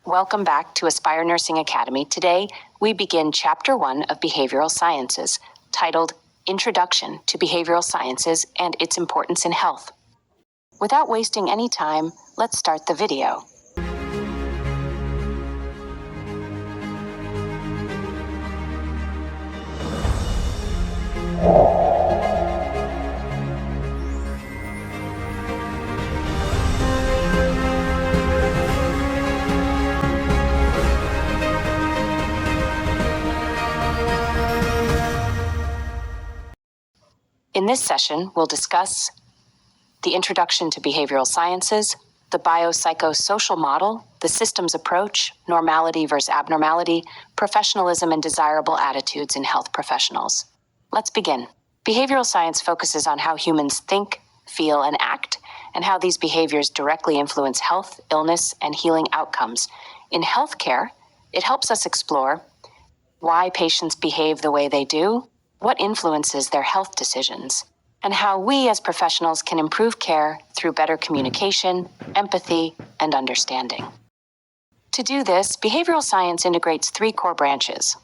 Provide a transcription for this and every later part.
Welcome back to Aspire Nursing Academy. Today, we begin Chapter 1 of Behavioral Sciences, titled Introduction to Behavioral Sciences and Its Importance in Health. Without wasting any time, let's start the video. In this session, we'll discuss the introduction to behavioral sciences, the biopsychosocial model, the systems approach, normality versus abnormality, professionalism and desirable attitudes in health professionals. Let's begin. Behavioral science focuses on how humans think, feel, and act, and how these behaviors directly influence health, illness, and healing outcomes. In healthcare, it helps us explore why patients behave the way they do, what influences their health decisions, and how we as professionals can improve care through better communication, empathy, and understanding. To do this, behavioral science integrates three core branches: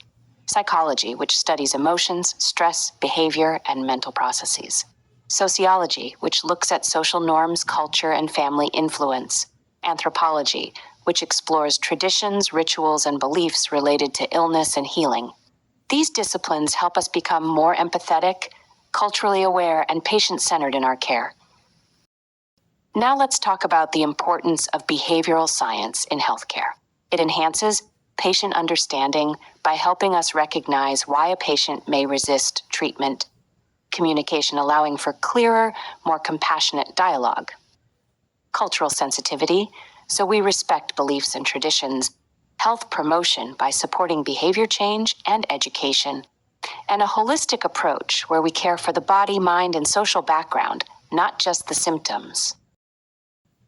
psychology, which studies emotions, stress, behavior, and mental processes; sociology, which looks at social norms, culture, and family influence; anthropology, which explores traditions, rituals, and beliefs related to illness and healing. These disciplines help us become more empathetic, culturally aware, and patient-centered in our care. Now let's talk about the importance of behavioral science in healthcare. It enhances patient understanding by helping us recognize why a patient may resist treatment, communication allowing for clearer, more compassionate dialogue; cultural sensitivity, so we respect beliefs and traditions; health promotion by supporting behavior change and education; and a holistic approach where we care for the body, mind, and social background, not just the symptoms.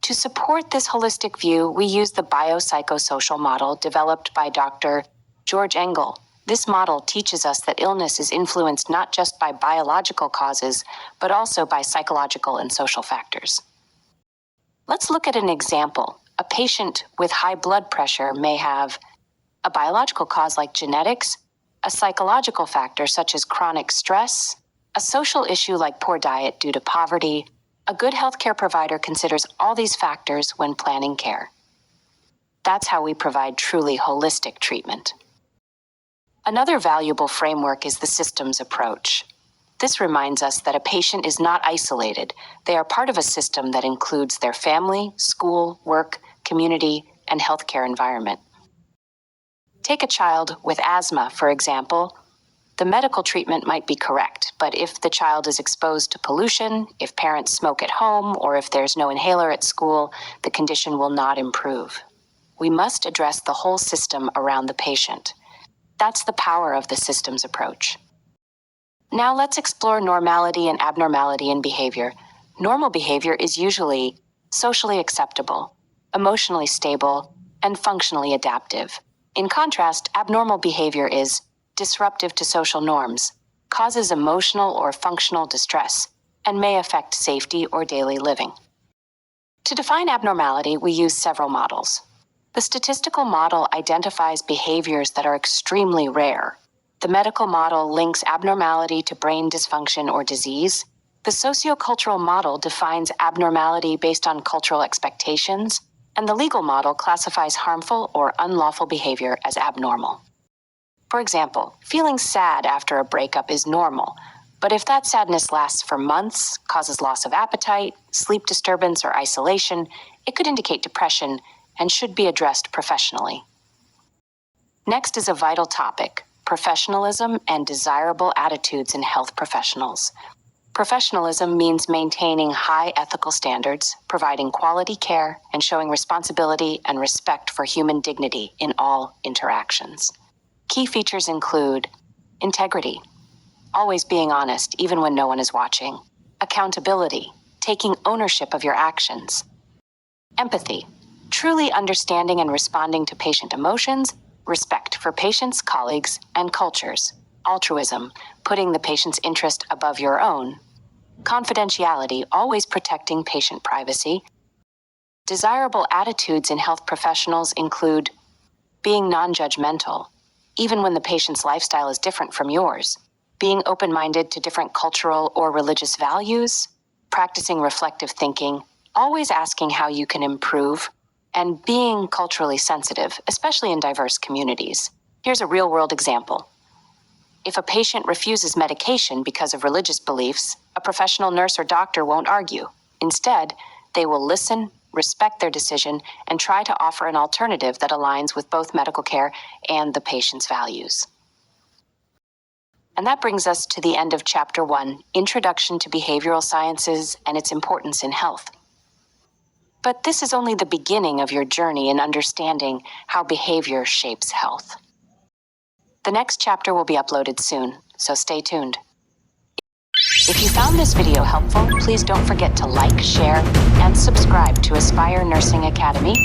To support this holistic view, we use the biopsychosocial model developed by Dr. George Engel. This model teaches us that illness is influenced not just by biological causes, but also by psychological and social factors. Let's look at an example. A patient with high blood pressure may have a biological cause like genetics, a psychological factor such as chronic stress, a social issue like poor diet due to poverty. A good healthcare provider considers all these factors when planning care. That's how we provide truly holistic treatment. Another valuable framework is the systems approach. This reminds us that a patient is not isolated. They are part of a system that includes their family, school, work, community, and healthcare environment. Take a child with asthma, for example. The medical treatment might be correct, but if the child is exposed to pollution, if parents smoke at home, or if there's no inhaler at school, the condition will not improve. We must address the whole system around the patient. That's the power of the systems approach. Now let's explore normality and abnormality in behavior. Normal behavior is usually socially acceptable, emotionally stable, and functionally adaptive. In contrast, abnormal behavior is disruptive to social norms, causes emotional or functional distress, and may affect safety or daily living. To define abnormality, we use several models. The statistical model identifies behaviors that are extremely rare. The medical model links abnormality to brain dysfunction or disease. The sociocultural model defines abnormality based on cultural expectations, and the legal model classifies harmful or unlawful behavior as abnormal. For example, feeling sad after a breakup is normal, but if that sadness lasts for months, causes loss of appetite, sleep disturbance, or isolation, it could indicate depression and should be addressed professionally. Next is a vital topic: professionalism and desirable attitudes in health professionals. Professionalism means maintaining high ethical standards, providing quality care, and showing responsibility and respect for human dignity in all interactions. Key features include integrity, always being honest even when no one is watching; accountability, taking ownership of your actions; empathy, truly understanding and responding to patient emotions; respect for patients, colleagues, and cultures; altruism, putting the patient's interest above your own; confidentiality, always protecting patient privacy. Desirable attitudes in health professionals include being non-judgmental, even when the patient's lifestyle is different from yours, being open-minded to different cultural or religious values, practicing reflective thinking, always asking how you can improve, and being culturally sensitive, especially in diverse communities. Here's a real-world example. If a patient refuses medication because of religious beliefs, a professional nurse or doctor won't argue. Instead, they will listen, respect their decision, and try to offer an alternative that aligns with both medical care and the patient's values. And that brings us to the end of Chapter 1, Introduction to Behavioral Sciences and Its Importance in Health. But this is only the beginning of your journey in understanding how behavior shapes health. The next chapter will be uploaded soon, so stay tuned. If you found this video helpful, please don't forget to like, share, and subscribe to Aspire Nursing Academy